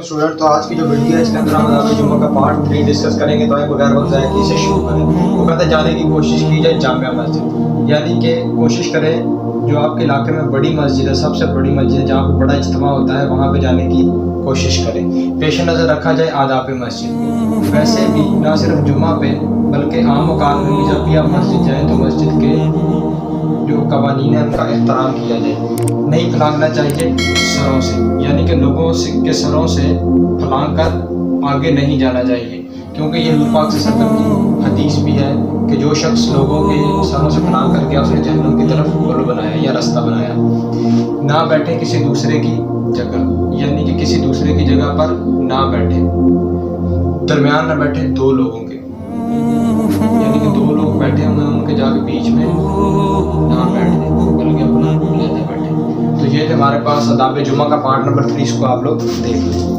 Student, तो आज की जो वीडियो है इसके अंदर हम आदाब जुम्मा का पार्ट 3 डिस्कस करेंगे। तो आइए बगैर वक्त ज़ाया किए से शुरू करें। वो कहते हैं जाने की कोशिश की जाए जामिया मस्जिद, यानी कि कोशिश करें जो आपके इलाके में बड़ी मस्जिद है, सबसे बड़ी मस्जिद है जहाँ पे बड़ा इज्तिमा होता है, वहाँ पे जाने की कोशिश करें। पेश नज़र रखा जाए आदाब मस्जिद। वैसे भी ना सिर्फ जुम्मा पे बल्कि आम औकात में भी जब भी आप मस्जिद जाएँ तो मस्जिद के जो कवानीन है उनका एहतराम किया जाए। नहीं फलांगना चाहिए सरों से, यानी कि लोगों के सरों से फलांग कर आगे नहीं जाना चाहिए, क्योंकि ये नबी पाक सल्लल्लाहु अलैहि वसल्लम की हदीस भी है कि जो शख्स लोगों के सरों से फलांग कर गया उसने जहन्नम की तरफ पुल बनाया या रास्ता बनाया। ना बैठे किसी दूसरे की जगह, यानी कि किसी दूसरे की जगह पर ना बैठे, दरमियान ना बैठे दो लोगों के, यानी कि दो लोग बैठे हुए हैं उनके जाके बीच में ना बैठे बल्कि अपना लेते बैठे। तो ये हमारे पास आदाब जुम्मा का पार्ट नंबर 3, इसको आप लोग देख लें।